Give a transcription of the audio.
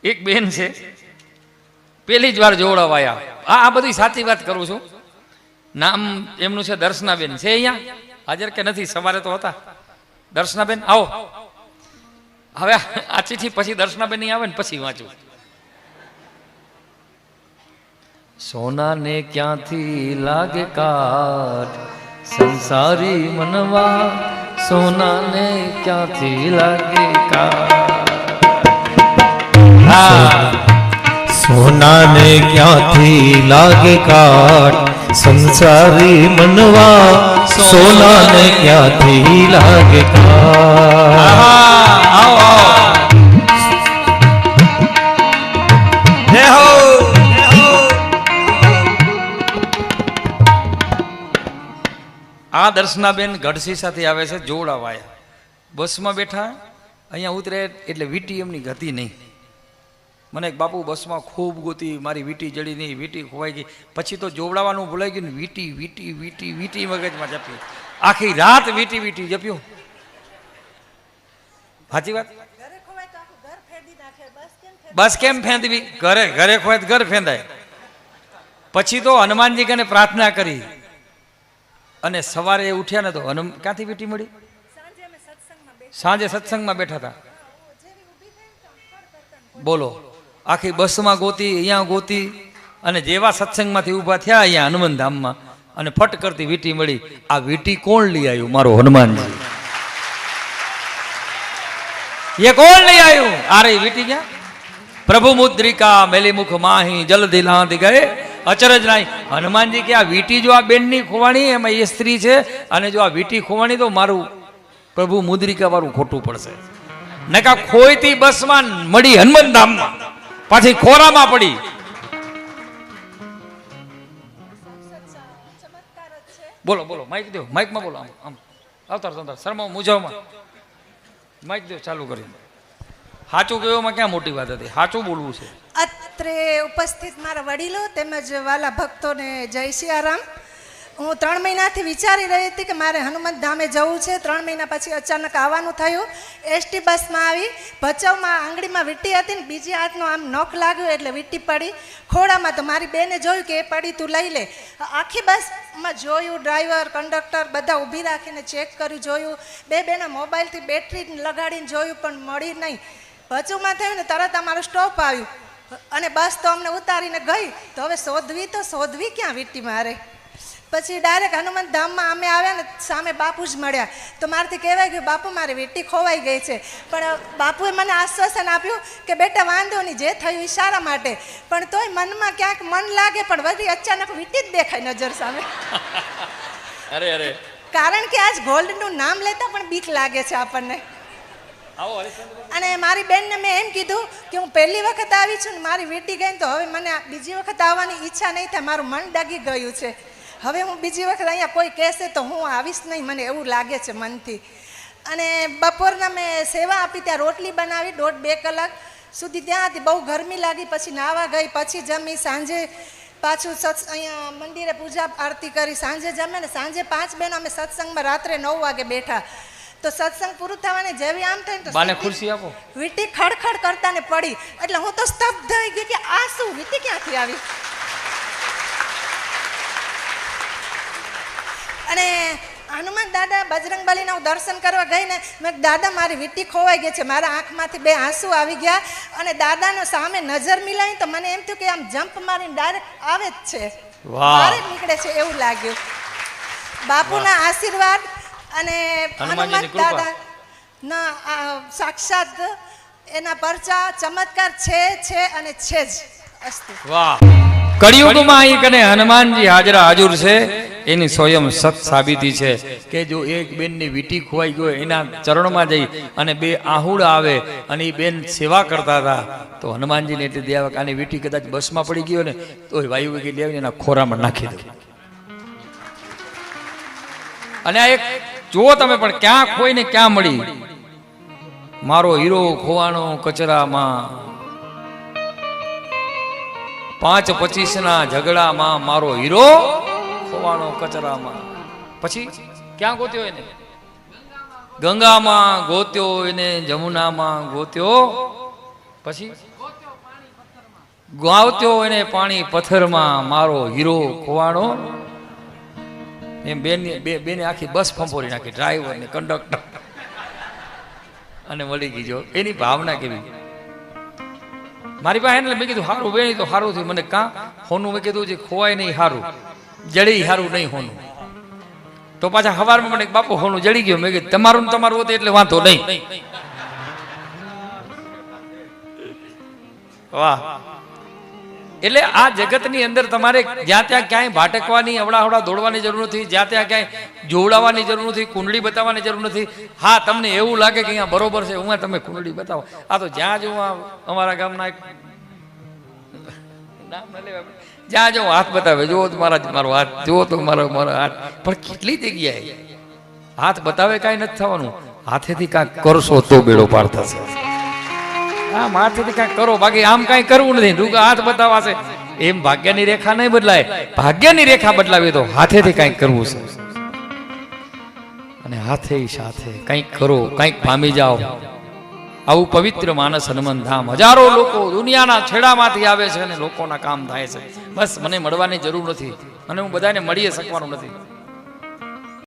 એક બેન છે, પહેલી જ વાર જોવડાવાયા. આ બધી સાચી વાત કરું છું. નામ એમનું છે દર્શનાબેન. છે અહીંયા હાજર કે નથી? સવારે તો હતા. દર્શનાબેન આવો. હવે આ ચિઠ્ઠી પછી દર્શનાબેન નહીં આવે ને પછી વાંચું. સોનાને ક્યાંથી લાગે કાટ સંસારી મનવા, સોનાને ક્યાંથી લાગે કાટ. સોનાને ક્યાંથી લાગે કાટ સંસારી મનવા, સોનાને ક્યાંથી લાગે કાટ. આ દર્શનાબેન ગઢસી સાથે આવે છે જોવડાવાયા. બસમાં બેઠા, અહીંયા ઉતરે એટલે વીટી એમની ગતિ નહીં. મને એક બાપુ બસમાં ખૂબ ગોતી, મારી વીટી જડી નહીં, વીટી ખોવાઈ ગઈ. પછી તો જોવડાવાનું ભૂલાઈ ગયું ને વીટી વીટી વીટી વીટી મગજમાં જપ્યું. આખી રાત વીટી વીટી જપ્યો. સાચી વાત? બસ કેમ ફેંદવી? ઘરે ઘરે ખોવાય ઘર ફેંદાય. પછી તો હનુમાનજી કને પ્રાર્થના કરી અને સવારે ઉઠ્યા ને તો ક્યાંથી વીટી મળી? સાંજે સત્સંગમાં બેઠા હતા. બોલો, આખી બસમાં ગોતી, અહીંયા ગોતી, અને જેવા સત્સંગમાંથી ઊભા થયા અહીંયા હનુમાન ધામમાં અને ફટ કરતી વીટી મળી. આ વીટી કોણ લઈ આવ્યું? મારો હનુમાનજી. એ કોણ લઈ આવ્યું? આરે વીટી ક્યાં? પ્રભુ મુદ્રિકા મેલી મુખ માહી જલ્દી લાંદી ગયે અચરજ નહીં. હનુમાનજી કે આ વીટી જો આ બેનની ખોવાણી, એમાં એ સ્ત્રી છે, અને જો આ વીટી ખોવાણી તો મારું પ્રભુ મુદ્રિકા વાળું ખોટું પડશે. નકા ખોઈતી બસમાં મળી હનુમાન ધામમાં, પાછી ખોરામાં પડી. બોલો બોલો, માઇક દો, માઇકમાં બોલો. આમ આવતા શર્મા મૂંઝાવમાં માઇક દો ચાલુ કરી. સાચું કહેવામાં ક્યાં મોટી વાત હતી? સાચું બોલવું છે. અત્રે ઉપસ્થિત મારા વડીલો તેમજ વાલા ભક્તોને જય સિયારામ. હું 3 મહિનાથી વિચારી રહી હતી કે મારે હનુમાન ધામે જવું છે. 3 મહિના પછી અચાનક આવવાનું થયું. એસટી બસમાં આવી, ભચાઉમાં આંગળીમાં વીંટી હતી ને બીજી હાથનો આમ નોખ લાગ્યો એટલે વીંટી પડી ખોડામાં. તો મારી બેને જોયું કે એ પડી, તું લઈ લે. આખી બસમાં જોયું, ડ્રાઈવર કંડક્ટર બધા ઊભી રાખીને ચેક કર્યું, જોયું. બે બેના મોબાઈલથી બેટરી લગાડીને જોયું પણ મળી નહીં. ભચાઉમાં થયું ને તરત અમારું સ્ટોપ આવ્યું અને બસ તો અમને ઉતારીને ગઈ. તો હવે શોધવી ક્યાં વીંટી મારે? પછી ડાયરેક્ટ હનુમાન ધામમાં અમે આવ્યા ને સામે બાપુ જ મળ્યા. તો મારાથી કહેવાય ગયું, બાપુ મારી વીંટી ખોવાઈ ગઈ છે. પણ બાપુએ મને આશ્વાસન આપ્યું કે બેટા વાંધો નહીં, જે થયું એ સારા માટે. પણ તોય મનમાં ક્યાંક મન લાગે, પણ વળી અચાનક વીંટી જ દેખાય નજર સામે. અરે અરે, કારણ કે આજ ગોલ્ડનું નામ લેતા પણ બીક લાગે છે આપણને. અને મારી બેનને મેં એમ કીધું કે હું પહેલી વખત આવી છું ને મારી વીંટી ગઈ તો હવે મને બીજી વખત આવવાની ઈચ્છા નહીં થાય. મારું મન ડગી ગયું છે. હવે હું બીજી વખત અહીંયા કોઈ કહેશે તો હું આવીશ નહીં, મને એવું લાગે છે મનથી. અને બપોરના મેં સેવા આપી, ત્યાં રોટલી બનાવી 1.5-2 કલાક સુધી ત્યાં હતી. બહુ ગરમી લાગી, પછી નાહવા ગઈ, પછી જમી. સાંજે પાછું અહીંયા મંદિરે પૂજા આરતી કરી, સાંજે જમે ને સાંજે 5 બહેનો અમે સત્સંગમાં રાત્રે 9 વાગે બેઠા. તો સત્સંગ પૂરું થવાની જેવી આમ થઈ તો બાને ખુરશી આપો, વીંટી ખડખડ કરતા ને પડી. એટલે હું તો સ્તબ્ધ થઈ ગઈ કે આ શું, વીંટી ક્યાંથી આવી? અને હનુમાન દાદા બજરંગબલીના હું દર્શન કરવા ગઈ ને, મેં દાદા મારી વીંટી ખોવાઈ ગઈ છે. મારા આંખમાંથી 2 આંસુ આવી ગયા અને દાદાનો સામે નજર મિલાવી તો મને એમ થયું કે આમ જમ્પ મારીને ડાયરેક્ટ આવે જ છે, બહાર નીકળે છે એવું લાગ્યું. બાપુના આશીર્વાદ અને હનુમાન દાદા ના સાક્ષાત એના પરચા ચમત્કાર છે અને છે જ. અસ્તુ. વાહ. કળિયુગમાં અહીં કને હનુમાનજી હાજરા હાજર છે, એની સ્વયં સત સાબિતી છે કે જો એક બેનની વીંટી ખોવાઈ ગયો, એના ચરણમાં જઈ અને 2 આહુડા આવે અને એ બેન સેવા કરતા હતા તો હનુમાનજીને એટલી દયા આવે કે આની વીંટી કદાચ બસમાં પડી ગયો ને તો વાયુ વેગી લેવીને એના ખોરામાં નાખી દે. અને આ એક જુઓ તમે પણ, ક્યાં ખોઈ ને ક્યાં મળી. મારો હીરો ખોવાનો કચરામાં, 5-25 ના ઝઘડામાં મારો હીરો ખોવાનો કચરામાં. પછી ક્યાં ગોત્યો એને? ગંગામાં ગોત્યો એને, જમુનામાં ગોત્યો, પછી ગાવત્યો એને પાણી પથ્થરમાં મારો હીરો ખોવાણો. એમ બેને આખી બસ ફંફોરી નાખી, ડ્રાઈવર ને કંડક્ટર અને મળી ગઈ. જો એની ભાવના કેવી. મારી પાસે એને મેં કીધું સારું વેણી તો સારું થયું. મને કાં હોનું મેં કીધું છે ખોવાય નહીં સારું, જડી સારું નહીં હોનું. તો પાછા સવારમાં મને બાપુ હોનું જડી ગયું. મેં કીધું તમારું ને તમારું હતું એટલે વાંધો નહીં. વાહ. એટલે આ જગતની અંદર તમારે જ્યાં ત્યાં ક્યાંય ભાટકવાની, અવળાહવડા દોડવાની જરૂર નથી. જ્યાં ત્યાં ક્યાંય જોવડાવવાની જરૂર નથી, કુંડળી બતાવવાની જરૂર નથી. હા, તમને એવું લાગે કે અહીંયા બરોબર છે, હું તમે કુંડળી બતાવો. આ તો જ્યાં જો અમારા ગામના એક નામ ન લેવા, જ્યાં જો હાથ બતાવે, જુઓ તો મારો હાથ, જુઓ તો મારો હાથ. પણ કેટલી જગ્યાએ હાથ બતાવે કાંઈ નથી થવાનું. હાથેથી કાંઈક કરશો તો બેડો પાર થશે. હા, માથેથી કાંઈક કરો, બાકી આમ કાંઈ કરવું નથી. રૂગા હાથ બતાવાશે એમ ભાગ્યની રેખા નહીં બદલાય. ભાગ્યની રેખા બદલાવી તો હાથેથી કાંઈક કરવું છે. અને હાથે સાથે કંઈક કરો, કંઈક પામી જાઓ. આવું પવિત્ર માનસ હનુમાન ધામ. હજારો લોકો દુનિયાના છેડામાંથી આવે છે અને લોકોના કામ થાય છે. બસ મને મળવાની જરૂર નથી અને હું બધાને મળીએ શકવાનું નથી.